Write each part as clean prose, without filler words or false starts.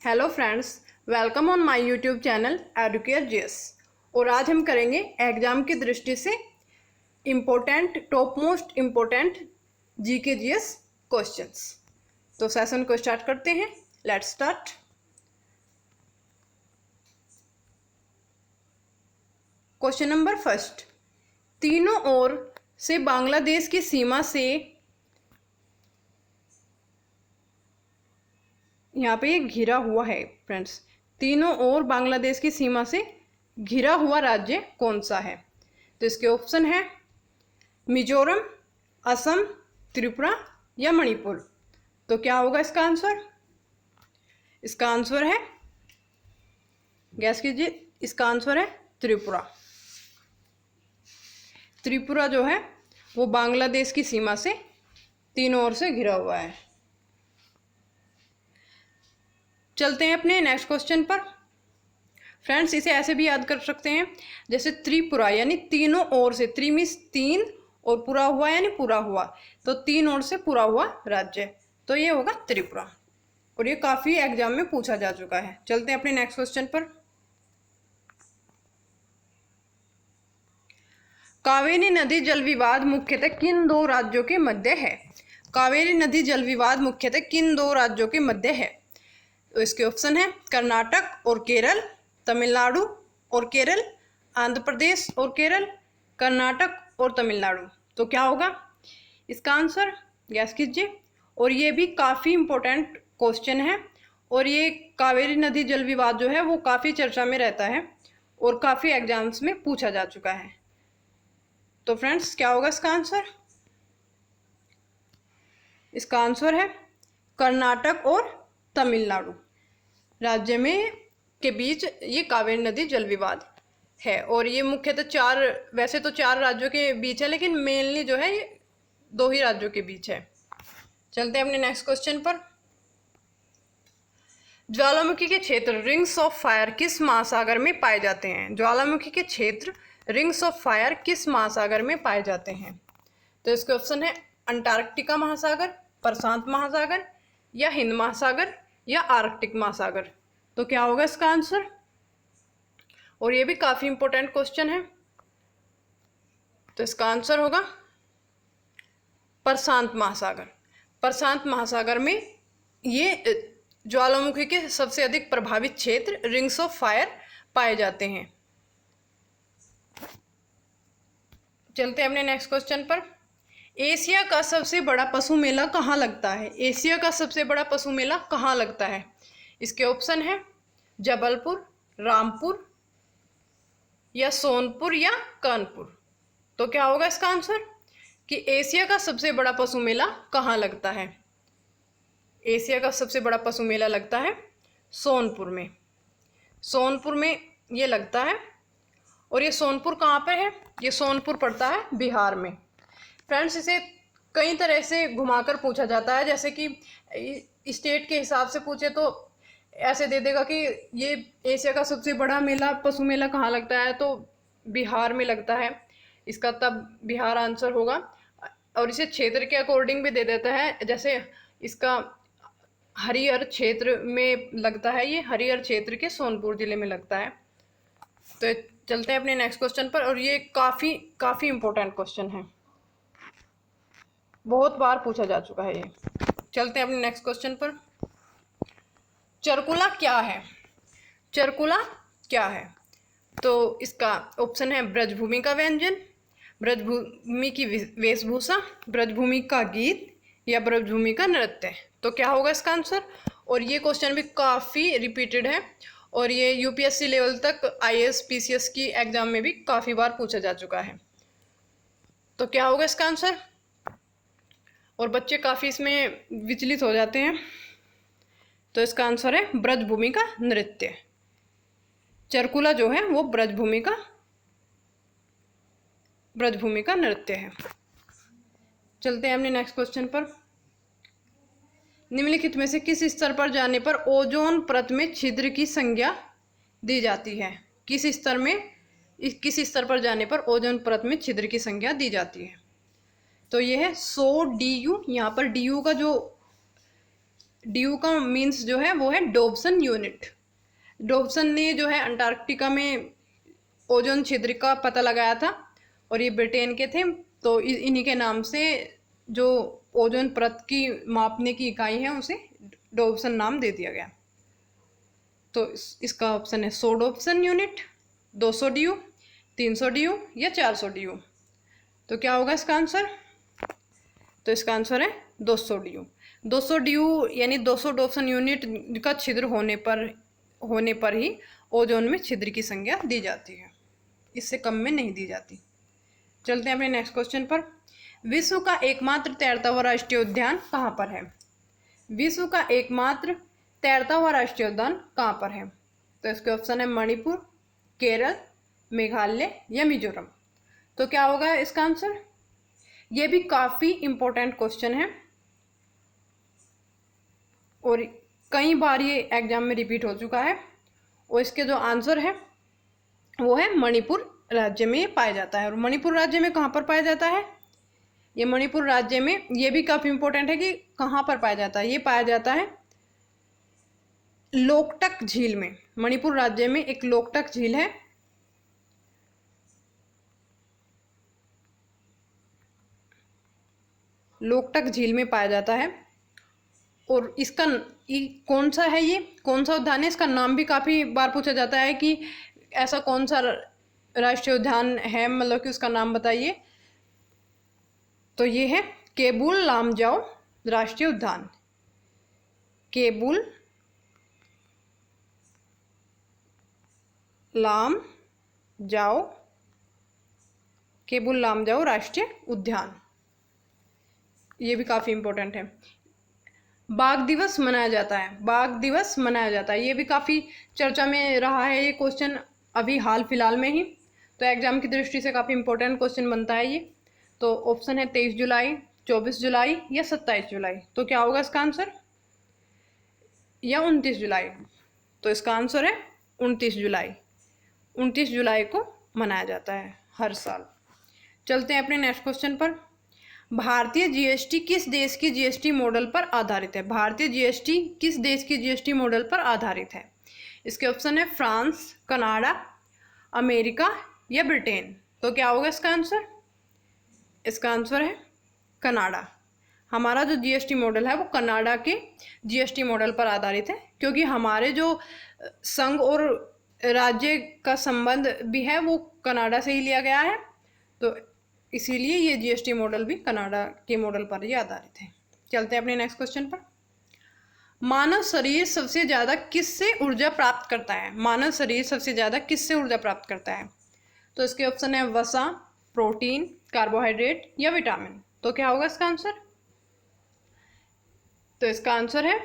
Hello friends, welcome on my YouTube channel Educare GS. और आज हम करेंगे एग्जाम की दृष्टि से top most important GK GS questions. तो सेशन को स्टार्ट करते हैं। Let's start. Question number first, तीनों ओर से बांग्लादेश की सीमा से, यहाँ पे ये घिरा हुआ है फ्रेंड्स, तीनों ओर बांग्लादेश की सीमा से घिरा हुआ राज्य कौन सा है? तो इसके ऑप्शन है मिजोरम, असम, त्रिपुरा या मणिपुर। तो क्या होगा इसका आंसर? इसका आंसर है, गैस कीजिए, इसका आंसर है त्रिपुरा। त्रिपुरा जो है वो बांग्लादेश की सीमा से तीनों ओर से घिरा हुआ है। चलते हैं अपने नेक्स्ट क्वेश्चन पर। फ्रेंड्स, इसे ऐसे भी याद कर सकते हैं जैसे त्रिपुरा यानी तीनों ओर से, त्रि मीन्स तीन और पूरा हुआ यानी पूरा हुआ, तो तीन ओर से पूरा हुआ राज्य, तो ये होगा त्रिपुरा। और ये काफी एग्जाम में पूछा जा चुका है। चलते हैं अपने नेक्स्ट क्वेश्चन पर। कावेरी नदी जल विवाद मुख्यतः किन दो राज्यों के मध्य है? कावेरी नदी जल विवाद मुख्यतः किन दो राज्यों के मध्य है? तो इसके ऑप्शन है कर्नाटक और केरल, तमिलनाडु और केरल, आंध्र प्रदेश और केरल, कर्नाटक और तमिलनाडु। तो क्या होगा इसका आंसर? गैस कीजिए। और ये भी काफ़ी इम्पोर्टेंट क्वेश्चन है, और ये कावेरी नदी जल विवाद जो है वो काफ़ी चर्चा में रहता है और काफ़ी एग्जाम्स में पूछा जा चुका है। तो फ्रेंड्स, क्या होगा इसका आंसर? इसका आंसर है कर्नाटक और तमिलनाडु राज्य में के बीच ये कावेरी नदी जल विवाद है। और ये मुख्यतः वैसे तो चार राज्यों के बीच है, लेकिन मेनली जो है ये दो ही राज्यों के बीच है। चलते हैं अपने नेक्स्ट क्वेश्चन पर। ज्वालामुखी के क्षेत्र रिंग्स ऑफ फायर किस महासागर में पाए जाते हैं? ज्वालामुखी के क्षेत्र रिंग्स ऑफ फायर किस महासागर में पाए जाते हैं? तो इसके ऑप्शन है अंटार्कटिका महासागर, प्रशांत महासागर या हिंद महासागर या आर्कटिक महासागर। तो क्या होगा इसका आंसर? और ये भी काफी इंपॉर्टेंट क्वेश्चन है। तो इसका आंसर होगा प्रशांत महासागर। प्रशांत महासागर में ये ज्वालामुखी के सबसे अधिक प्रभावित क्षेत्र रिंग्स ऑफ फायर पाए जाते हैं। चलते हैं अपने नेक्स्ट क्वेश्चन पर। एशिया का सबसे बड़ा पशु मेला कहाँ लगता है? एशिया का सबसे बड़ा पशु मेला कहाँ लगता है? इसके ऑप्शन है जबलपुर, रामपुर या सोनपुर या कानपुर। तो क्या होगा इसका आंसर कि एशिया का सबसे बड़ा पशु मेला कहाँ लगता है? एशिया का सबसे बड़ा पशु मेला लगता है सोनपुर में। सोनपुर में ये लगता है। और ये सोनपुर कहाँ पर है? ये सोनपुर पड़ता है बिहार में। फ्रेंड्स, इसे कई तरह से घुमाकर पूछा जाता है, जैसे कि स्टेट के हिसाब से पूछे तो ऐसे दे देगा कि ये एशिया का सबसे बड़ा मेला, पशु मेला कहाँ लगता है, तो बिहार में लगता है, इसका तब बिहार आंसर होगा। और इसे क्षेत्र के अकॉर्डिंग भी दे देता है, जैसे इसका हरिहर क्षेत्र में लगता है, ये हरिहर क्षेत्र के सोनपुर जिले में लगता है। तो चलते हैं अपने नेक्स्ट क्वेश्चन पर। और ये काफ़ी इम्पोर्टेंट क्वेश्चन है, बहुत बार पूछा जा चुका है ये। चलते हैं अपने नेक्स्ट क्वेश्चन पर। चरकुला क्या है? चरकुला क्या है? तो इसका ऑप्शन है ब्रजभूमि का व्यंजन, ब्रजभूमि की वेशभूषा, ब्रजभूमि का गीत या ब्रजभूमि का नृत्य। तो क्या होगा इसका आंसर? और ये क्वेश्चन भी काफ़ी रिपीटेड है, और ये यूपीएससी लेवल तक आईएएस पीसीएस की एग्जाम में भी काफ़ी बार पूछा जा चुका है। तो क्या होगा इसका आंसर? और बच्चे काफ़ी इसमें विचलित हो जाते हैं। तो इसका आंसर है ब्रजभूमि का नृत्य। चरकुला जो है वो ब्रजभूमि का नृत्य है। चलते हैं अपने नेक्स्ट क्वेश्चन पर। निम्नलिखित में से किस स्तर पर जाने पर ओजोन परत में छिद्र की संज्ञा दी जाती है? किस स्तर पर जाने पर ओजोन परत में छिद्र की संज्ञा दी जाती है? तो यह है 100 DU। यहाँ पर DU का जो DU का मीन्स जो है वो है डोब्सन यूनिट। डोब्सन ने जो है अंटार्कटिका में ओजोन छिद्र का पता लगाया था और ये ब्रिटेन के थे, तो इन्हीं के नाम से जो ओजोन परत की मापने की इकाई है उसे डोब्सन नाम दे दिया गया। तो इसका ऑप्शन है 100 डोब्सन यूनिट, 200 DU, 300 DU या 400 DU। तो क्या होगा इसका आंसर? तो इसका आंसर है 200 DU। 200 DU यानी 200 डोब्सन यूनिट का छिद्र होने पर ही ओजोन में छिद्र की संख्या दी जाती है, इससे कम में नहीं दी जाती। चलते हैं अपने नेक्स्ट क्वेश्चन पर। विश्व का एकमात्र तैरता हुआ राष्ट्रीय उद्यान कहाँ पर है? विश्व का एकमात्र तैरता हुआ राष्ट्रीय उद्यान कहाँ पर है? तो इसके ऑप्शन है मणिपुर, केरल, मेघालय या मिजोरम। तो क्या होगा इसका आंसर? ये भी काफ़ी इम्पोर्टेंट क्वेश्चन है और कई बार ये एग्जाम में रिपीट हो चुका है, और इसके जो आंसर है वो है मणिपुर राज्य में पाया जाता है। और मणिपुर राज्य में कहाँ पर पाया जाता है? ये मणिपुर राज्य में, ये भी काफ़ी इम्पोर्टेंट है कि कहाँ पर पाया जाता है। ये पाया जाता है लोकटक झील में। मणिपुर राज्य में एक लोकटक झील है, लोकटक झील में पाया जाता है। और इसका कौन सा है, ये कौन सा उद्यान है? इसका नाम भी काफ़ी बार पूछा जाता है कि ऐसा कौन सा राष्ट्रीय उद्यान है, मतलब कि उसका नाम बताइए। तो ये है केबुल लामजाओ राष्ट्रीय उद्यान। केबुल लामजाओ, केबुल लामजाओ राष्ट्रीय उद्यान, ये भी काफ़ी इम्पोर्टेंट है। बाघ दिवस मनाया जाता है, बाघ दिवस मनाया जाता है, ये भी काफ़ी चर्चा में रहा है ये क्वेश्चन अभी हाल फिलहाल में ही, तो एग्जाम की दृष्टि से काफ़ी इम्पोर्टेंट क्वेश्चन बनता है ये। तो ऑप्शन है 23 जुलाई, 24 जुलाई या 27 जुलाई। तो क्या होगा इसका आंसर? या 29 जुलाई। तो इसका आंसर है 29 जुलाई। 29 जुलाई को मनाया जाता है हर साल। चलते हैं अपने नेक्स्ट क्वेश्चन पर। भारतीय जीएसटी किस देश की जीएसटी मॉडल पर आधारित है? भारतीय जीएसटी किस देश की जीएसटी मॉडल पर आधारित है? इसके ऑप्शन है फ्रांस, कनाडा, अमेरिका या ब्रिटेन। तो क्या होगा इसका आंसर? इसका आंसर है कनाडा। हमारा जो जीएसटी मॉडल है वो कनाडा के जीएसटी मॉडल पर आधारित है, क्योंकि हमारे जो संघ और राज्य का संबंध भी है वो कनाडा से ही लिया गया है, तो इसीलिए ये जीएसटी मॉडल भी कनाडा के मॉडल पर ही आधारित है। चलते हैं अपने नेक्स्ट क्वेश्चन पर। मानव शरीर सबसे ज़्यादा किससे ऊर्जा प्राप्त करता है? मानव शरीर सबसे ज़्यादा किससे ऊर्जा प्राप्त करता है? तो इसके ऑप्शन है वसा, प्रोटीन, कार्बोहाइड्रेट या विटामिन। तो क्या होगा इसका आंसर? तो इसका आंसर है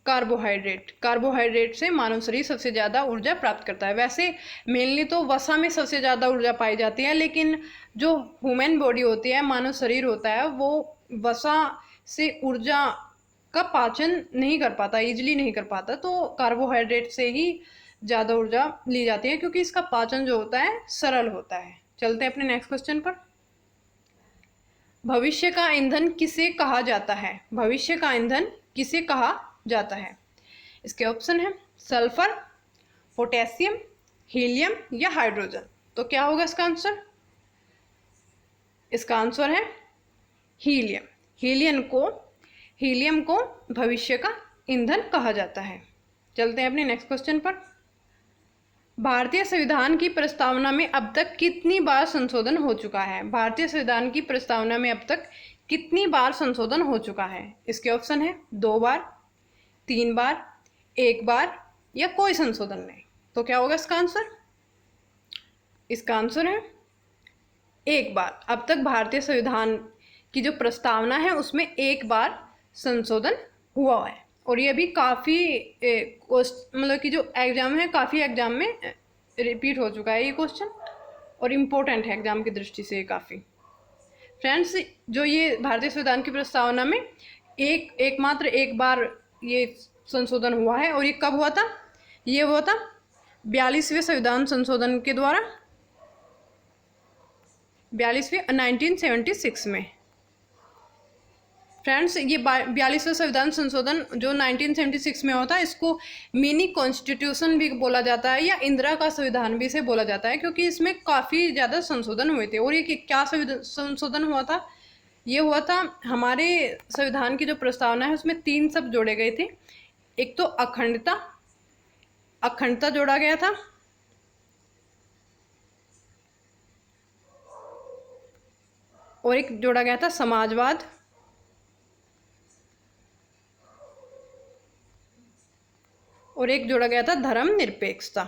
कार्बोहाइड्रेट। कार्बोहाइड्रेट से मानव शरीर सबसे ज़्यादा ऊर्जा प्राप्त करता है। वैसे मेनली तो वसा में सबसे ज़्यादा ऊर्जा पाई जाती है, लेकिन जो ह्यूमन बॉडी होती है, मानव शरीर होता है, वो वसा से ऊर्जा का पाचन नहीं कर पाता, इजीली नहीं कर पाता, तो कार्बोहाइड्रेट से ही ज़्यादा ऊर्जा ली जाती है, क्योंकि इसका पाचन जो होता है सरल होता है। चलते हैं अपने नेक्स्ट क्वेश्चन पर। भविष्य का ईंधन किसे कहा जाता है? भविष्य का ईंधन किसे कहा जाता है? इसके ऑप्शन है सल्फर, पोटेशियम, हीलियम या हाइड्रोजन। तो क्या होगा इसका आंसर? इसका आंसर है हीलियम। हीलियम को भविष्य का ईंधन कहा जाता है। चलते हैं अपने नेक्स्ट क्वेश्चन पर। भारतीय संविधान की प्रस्तावना में अब तक कितनी बार संशोधन हो चुका है? भारतीय संविधान की प्रस्तावना में अब तक कितनी बार संशोधन हो चुका है? इसके ऑप्शन है 2 बार, 3 बार, 1 बार या कोई संशोधन नहीं। तो क्या होगा इसका आंसर? इसका आंसर है 1 बार। अब तक भारतीय संविधान की जो प्रस्तावना है उसमें 1 बार संशोधन हुआ है, और ये भी काफ़ी मतलब कि जो एग्ज़ाम है काफ़ी एग्ज़ाम में रिपीट हो चुका है ये क्वेश्चन, और इम्पोर्टेंट है एग्ज़ाम की दृष्टि से काफ़ी। फ्रेंड्स, जो ये भारतीय संविधान की प्रस्तावना में एकमात्र 1 बार ये संशोधन हुआ है, और ये कब हुआ था? ये हुआ था 42वें संविधान संशोधन के द्वारा, 1976 में। फ्रेंड्स, ये 42वां संविधान संशोधन जो 1976 में होता है, इसको मिनी कॉन्स्टिट्यूशन भी बोला जाता है या इंदिरा का संविधान भी इसे बोला जाता है, क्योंकि इसमें काफ़ी ज़्यादा संशोधन हुए थे। और ये क्या संशोधन हुआ था? ये हुआ था, हमारे संविधान की जो प्रस्तावना है उसमें 3 शब्द जोड़े गए थे। एक तो अखंडता जोड़ा गया था, और एक जोड़ा गया था समाजवाद, और एक जोड़ा गया था धर्मनिरपेक्षता।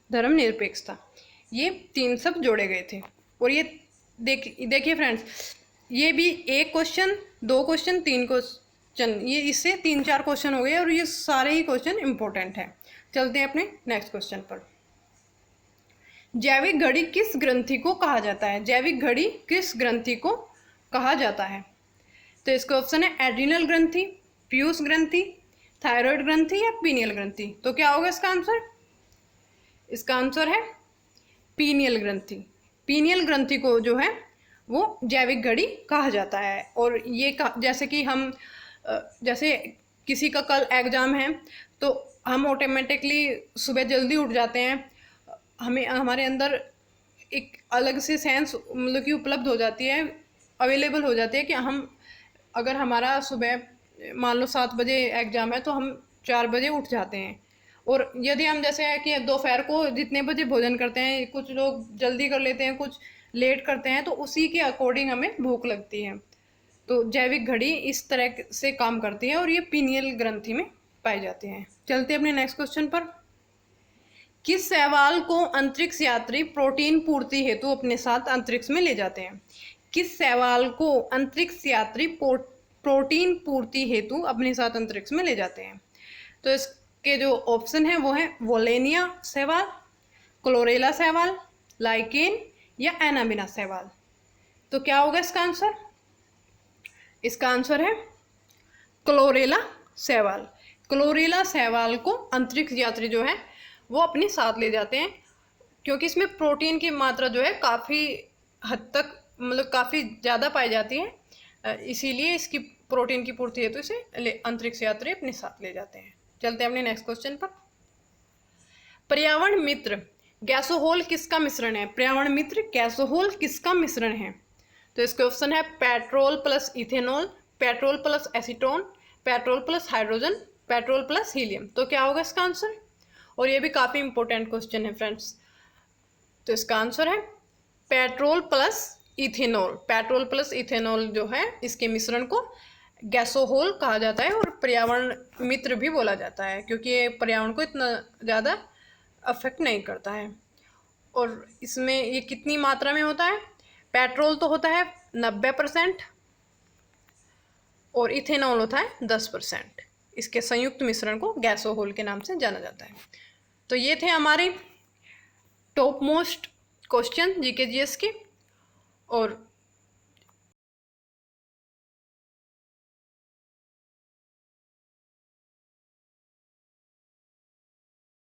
धर्मनिरपेक्षता, ये 3 शब्द जोड़े गए थे। और ये देखिए फ्रेंड्स, ये भी 1 क्वेश्चन, 2 क्वेश्चन, 3 क्वेश्चन, ये इससे 3-4 क्वेश्चन हो गए, और ये सारे ही क्वेश्चन इंपॉर्टेंट हैं। चलते हैं अपने नेक्स्ट क्वेश्चन पर। जैविक घड़ी किस ग्रंथि को कहा जाता है? जैविक घड़ी किस ग्रंथि को कहा जाता है? तो इसका ऑप्शन है एड्रिनल ग्रंथि, पीयूष ग्रंथि, थायराइड ग्रंथि या पीनियल ग्रंथि। तो क्या होगा इसका आंसर? इसका आंसर है पीनियल ग्रंथि। पीनियल ग्रंथि को जो है वो जैविक घड़ी कहा जाता है। और ये जैसे कि हम जैसे किसी का कल एग्ज़ाम है तो हम ऑटोमेटिकली सुबह जल्दी उठ जाते हैं, हमें हमारे अंदर एक अलग से सेंस मतलब कि उपलब्ध हो जाती है, अवेलेबल हो जाती है कि हम अगर हमारा सुबह मान लो 7 बजे एग्ज़ाम है तो हम 4 बजे उठ जाते हैं। और यदि हम जैसे है कि दोपहर को जितने बजे भोजन करते हैं, कुछ लोग जल्दी कर लेते हैं, कुछ लेट करते हैं, तो उसी के अकॉर्डिंग हमें भूख लगती है। तो जैविक घड़ी इस तरह से काम करती है और ये पीनियल ग्रंथि में पाई जाती है। चलते हैं अपने नेक्स्ट क्वेश्चन पर। किस शैवाल को अंतरिक्ष यात्री प्रोटीन पूर्ति हेतु अपने साथ अंतरिक्ष में ले जाते हैं? किस शैवाल को अंतरिक्ष यात्री प्रोटीन पूर्ति हेतु अपने साथ अंतरिक्ष में ले जाते हैं? तो इसके जो ऑप्शन है वो है वोलेनिया शैवाल, क्लोरेला शैवाल, लाइकेन या एनाबिना शैवाल। तो क्या होगा इसका आंसर? इसका आंसर है क्लोरेला शैवाल। क्लोरेला शैवाल को अंतरिक्ष यात्री जो है वो अपने साथ ले जाते हैं, क्योंकि इसमें प्रोटीन की मात्रा जो है काफ़ी हद तक मतलब काफ़ी ज़्यादा पाई जाती है, इसीलिए इसकी प्रोटीन की पूर्ति हेतु इसे अंतरिक्ष यात्री अपने साथ ले जाते हैं। चलते हैं अपने नेक्स्ट क्वेश्चन पर। पर्यावरण मित्र गैसोहोल किसका मिश्रण है? पर्यावरण मित्र गैसोहोल किसका मिश्रण है? तो इसके ऑप्शन है petrol plus ethanol, petrol plus acetone, petrol plus hydrogen, petrol plus helium. तो क्या होगा इसका आंसर? और ये भी काफ़ी इंपॉर्टेंट क्वेश्चन है फ्रेंड्स। तो इसका आंसर है petrol plus ethanol. Petrol plus ethanol जो है इसके मिश्रण को गैसोहोल कहा जाता है और पर्यावरण मित्र भी बोला जाता है, क्योंकि ये पर्यावरण को इतना ज़्यादा अफेक्ट नहीं करता है। और इसमें ये कितनी मात्रा में होता है? पेट्रोल तो होता है 90% और इथेनॉल होता है 10%। इसके संयुक्त मिश्रण को गैसोहोल के नाम से जाना जाता है। तो ये थे हमारे top most question GK GS के। और